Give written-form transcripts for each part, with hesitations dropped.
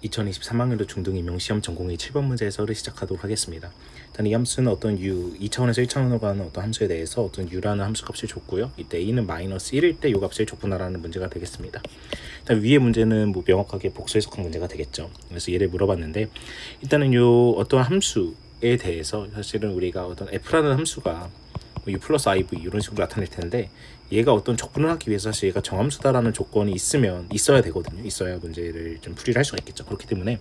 2023학년도 중등 임용시험 전공의 7번 문제에서를 시작하도록 하겠습니다. 일단 이 함수는 어떤 u 2차원에서 1차원으로 가는 어떤 함수에 대해서 어떤 u라는 함수 값을 줬고요. 이때 a는 마이너스 1일 때 이 값을 줬구나라는 문제가 되겠습니다. 일단 위의 문제는 뭐 명확하게 복수 해석한 문제가 되겠죠. 그래서 얘를 물어봤는데 일단은 요 어떤 함수에 대해서 사실은 우리가 어떤 f라는 함수가 u 플러스 iv 이런 식으로 나타낼 텐데 얘가 어떤 적분을 하기 위해서 사실 얘가 정함수다라는 조건이 있어야 되거든요. 있어야 문제를 좀 풀이를 할 수가 있겠죠. 그렇기 때문에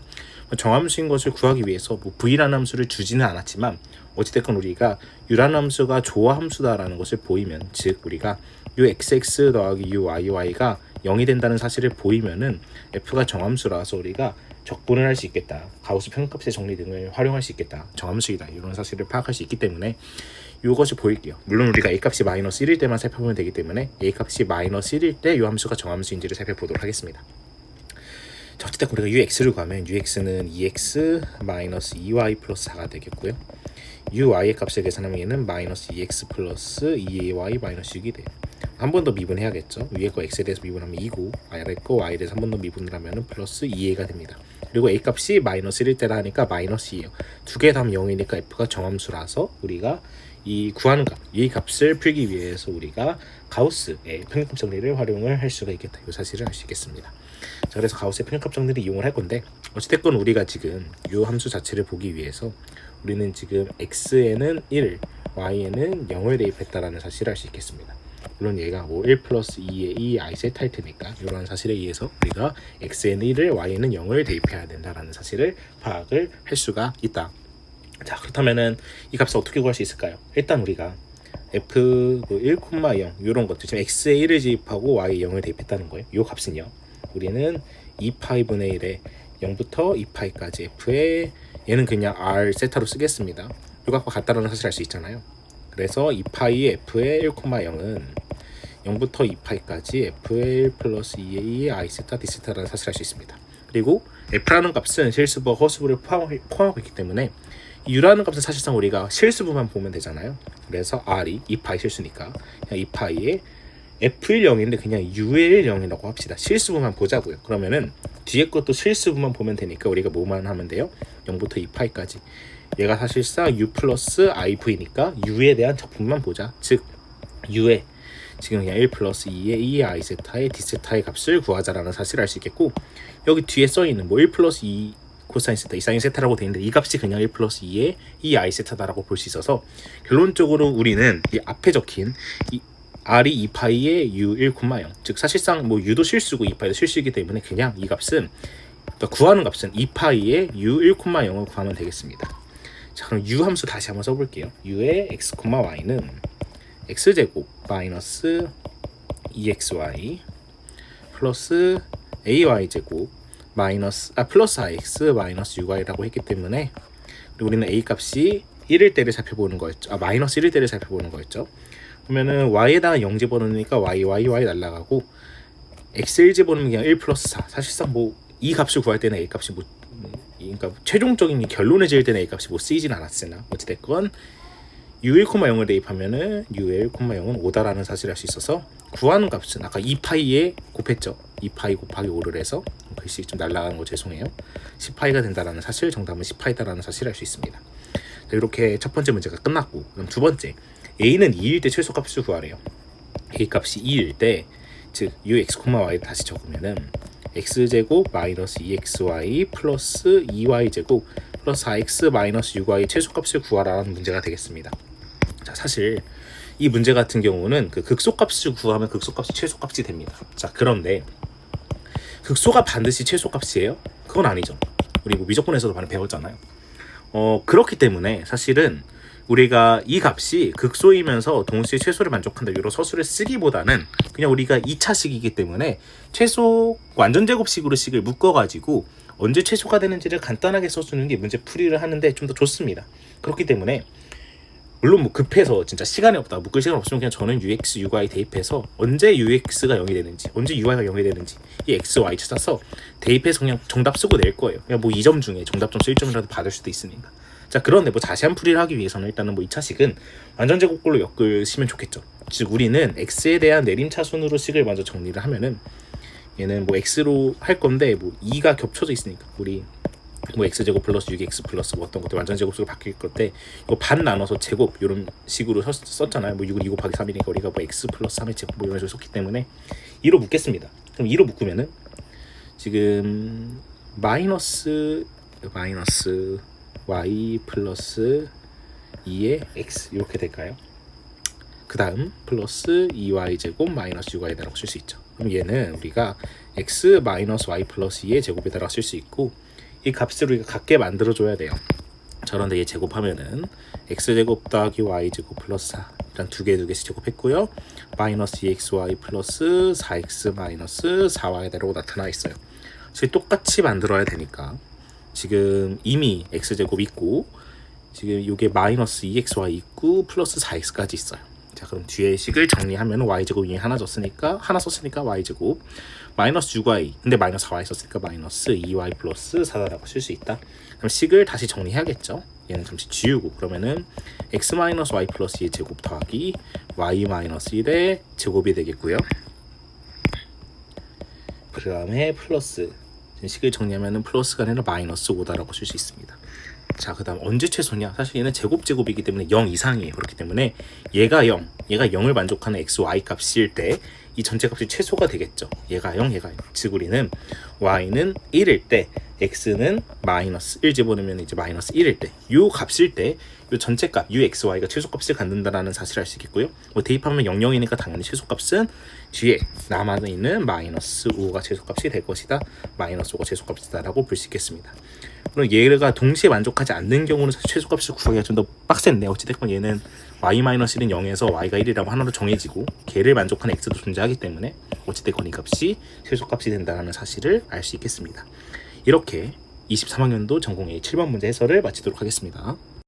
정함수인 것을 구하기 위해서 뭐 v라는 함수를 주지는 않았지만 어찌됐건 우리가 u라는 함수가 조화함수다라는 것을 보이면, 즉 우리가 uxx 더하기 uyy가 0이 된다는 사실을 보이면은 f가 정함수라서 우리가 적분을 할 수 있겠다, 가우스 평균값의 정리 등을 활용할 수 있겠다, 정함수이다, 이런 사실을 파악할 수 있기 때문에 이것이 보일게요. 물론 우리가 a값이 마이너스 1일 때만 살펴보면 되기 때문에 a값이 마이너스 1일 때 이 함수가 정함수인지를 살펴보도록 하겠습니다. 자, 어쨌든 우리가 ux를 구하면 ux는 2x 마이너스 2y 플러스 4가 되겠고요. uy의 값을 계산하면 얘는 마이너스 2x 플러스 2ay 마이너스 6이 돼요. 한 번 더 미분해야겠죠. 위에 거 x에 대해서 미분하면 2고 아래 거 y에 대해서 한 번 더 미분을 하면 플러스 2a가 됩니다. 그리고 a 값이 마이너스 1일 때라 하니까 마이너스 2예요. 두 개 다음 0이니까 f가 정함수라서 우리가 이 구하는 값, 이 값을 풀기 위해서 우리가 가우스의 평균값 정리를 활용을 할 수가 있겠다, 이 사실을 알 수 있겠습니다. 자, 그래서 가우스의 평균값 정리를 이용을 할 건데 어찌됐건 우리가 지금 이 함수 자체를 보기 위해서 우리는 지금 x에는 1, y에는 0을 대입했다라는 사실을 알 수 있겠습니다. 물론 얘가 뭐 1 플러스 2의 2 i 세타일 테니까 이러한 사실에 의해서 우리가 x에는 1을 y에는 0을 대입해야 된다라는 사실을 파악을 할 수가 있다. 자, 그렇다면은 이 값을 어떻게 구할 수 있을까요? 일단 우리가 f 1,0 이런 것들, 지금 x에 1을 대입하고 y에 0을 대입했다는 거예요. 이 값은요, 우리는 2파이 분의 1에 0부터 2파이까지 f에 얘는 그냥 r 세타로 쓰겠습니다. 이 값과 같다라는 사실을 알 수 있잖아요. 그래서 2파이 f의 1,0은 0부터 2파이까지 f의 1 플러스 2의 2 i 세타 d 세타라는 사실을 알 수 있습니다. 그리고 f라는 값은 실수부와 허수부를 포함하고 있기 때문에 u라는 값은 사실상 우리가 실수부만 보면 되잖아요. 그래서 r이 2파이 실수니까 그냥 2파이에 f일 0인데 그냥 u의 0이라고 합시다. 실수부만 보자고요. 그러면은 뒤에 것도 실수부만 보면 되니까 우리가 뭐만 하면 돼요? 0부터 2파이까지. 얘가 사실상 u 플러스 iv니까 u에 대한 적분만 보자. 즉 u에 지금 그냥 1 플러스 2의 2 i 세타의 d 세타의 값을 구하자라는 사실을 알 수 있겠고, 여기 뒤에 써있는 뭐 1 플러스 2 코사인 세타, 2 사인 세타라고 되어 있는데 이 값이 그냥 1 플러스 2의 2 i 세타다라고 볼 수 있어서 결론적으로 우리는 이 앞에 적힌 이 r이 2파이의 u 1,0, 즉 사실상 뭐 u도 실수고 2파이도 실수이기 때문에 그냥 이 값은, 그러니까 구하는 값은 2파이의 u 1,0을 구하면 되겠습니다. 자, 그럼 u 함수 다시 한번 써볼게요. u의 x, y는 x제곱 마이너스 2xy 플러스 ay제곱 플러스 ax 마이너스 6y라고 했기 때문에 우리는 a 값이 1일 때를 살펴보는 거였죠. 마이너스 1일 때를 살펴보는 거였죠. 그러면은 y에다가 0 집어넣으니까 y 날라가고 x1 집어넣으면 그냥 1 플러스 4. 사실상 뭐 이 값을 구할 때는 a 값이 그러니까 최종적인 결론을 지을 때는 a 값이 뭐 쓰이진 않았으나 어찌됐건 u1,0을 대입하면은 u의 1,0은 5다라는 사실을 알 수 있어서 구하는 값은 아까 2파이에 곱했죠. 2파이 곱하기 5를 해서 글씨 좀 날라가는 거 죄송해요. 10파이가 된다라는 사실, 정답은 10파이다라는 사실을 알 수 있습니다. 자, 이렇게 첫 번째 문제가 끝났고, 그럼 두 번째, a는 2일 때 최소값을 구하래요. a 값이 2일 때, 즉 ux, y를 다시 적으면은 x제곱 마이너스 2xy 플러스 2y제곱 플러스 4x 마이너스 6y 최소값을 구하라는 문제가 되겠습니다. 자, 사실 이 문제 같은 경우는 그 극소값을 구하면 극소값이 최소값이 됩니다. 자, 그런데 극소가 반드시 최소값이에요? 그건 아니죠. 우리 뭐 미적분에서도 많이 배웠잖아요. 그렇기 때문에 사실은 우리가 이 값이 극소이면서 동시에 최소를 만족한다 이런 서술을 쓰기보다는 그냥 우리가 2차식이기 때문에 최소 완전 제곱식으로 식을 묶어가지고 언제 최소가 되는지를 간단하게 써주는 게 문제 풀이를 하는데 좀 더 좋습니다. 그렇기 때문에 물론 뭐 급해서 진짜 시간이 없다, 묶을 시간 없으면 그냥 저는 ux, uy 대입해서 언제 ux가 0이 되는지, 언제 uy가 0이 되는지 이 x, y 찾아서 대입해서 그냥 정답 쓰고 낼 거예요. 그냥 뭐 2점 중에 정답 점수 1점이라도 받을 수도 있으니까. 자, 그런데 뭐 자세한 풀이를 하기 위해서는 일단은 뭐 2차식은 완전 제곱꼴로 엮으시면 좋겠죠. 즉 우리는 x에 대한 내림차순으로 식을 먼저 정리를 하면은 얘는 뭐 x로 할 건데 뭐 2가 겹쳐져 있으니까 우리 뭐 x제곱 플러스 6x 플러스 뭐 어떤 것들 완전 제곱수로 바뀔 건데 이거 반 나눠서 제곱 이런 식으로 썼잖아요. 뭐 6은 2 곱하기 3이니까 우리가 뭐 x 플러스 3의 제곱 뭐 이런 식으로 썼기 때문에 2로 묶겠습니다. 그럼 2로 묶으면은 지금 마이너스 y 플러스 2의 x 이렇게 될까요? 그 다음 플러스 2y 제곱 마이너스 6y에다가 쓸 수 있죠. 그럼 얘는 우리가 x 마이너스 y 플러스 2의 제곱에다가 쓸 수 있고 이 값을 우리가 같게 만들어줘야 돼요. 저런데 얘 제곱하면은 x제곱 더하기 y제곱 플러스 4 일단 두 개씩 제곱했고요. 마이너스 2xy 플러스 4x 마이너스 4y대로 나타나 있어요. 그래서 똑같이 만들어야 되니까 지금 이미 x제곱 있고 지금 이게 마이너스 2xy 있고 플러스 4x까지 있어요. 자 그럼 뒤에 식을 정리하면 y제곱 위에 하나 썼으니까 y제곱 마이너스 6y 근데 마이너스 4y 썼으니까 마이너스 2y 플러스 4라고 쓸 수 있다. 그럼 식을 다시 정리해야겠죠. 얘는 잠시 지우고 그러면은 x 마이너스 y 플러스 2의 제곱 더하기 y 마이너스 1의 제곱이 되겠고요. 그 다음에 플러스 식을 정리하면은 플러스가 아니라 마이너스 5다라고 쓸 수 있습니다. 자, 그 다음 언제 최소냐? 사실 얘는 제곱이기 때문에 0 이상이에요. 그렇기 때문에 얘가 0을 만족하는 x, y 값일 때 이 전체 값이 최소가 되겠죠. 얘가 0. 즉 우리는 y는 1일 때 x는 마이너스 1 집어넣으면 이제 마이너스 1일 때 요 값일 때 요 전체 값 uxy가 최소값을 갖는다라는 사실을 알 수 있겠고요. 뭐 대입하면 0이니까 당연히 최소값은 뒤에 남아있는 마이너스 5가 최소값이 될 것이다. 마이너스 5가 최소값이다 라고 볼 수 있겠습니다. 그럼 얘가 동시에 만족하지 않는 경우는 최소값을 구하기가 좀 더 빡센데 어찌됐건 얘는 y-1은 0에서 y가 1이라고 하나로 정해지고 걔를 만족하는 x도 존재하기 때문에 어찌됐건 이 값이 최소값이 된다는 사실을 알 수 있겠습니다. 이렇게 23학년도 전공 A 7번 문제 해설을 마치도록 하겠습니다.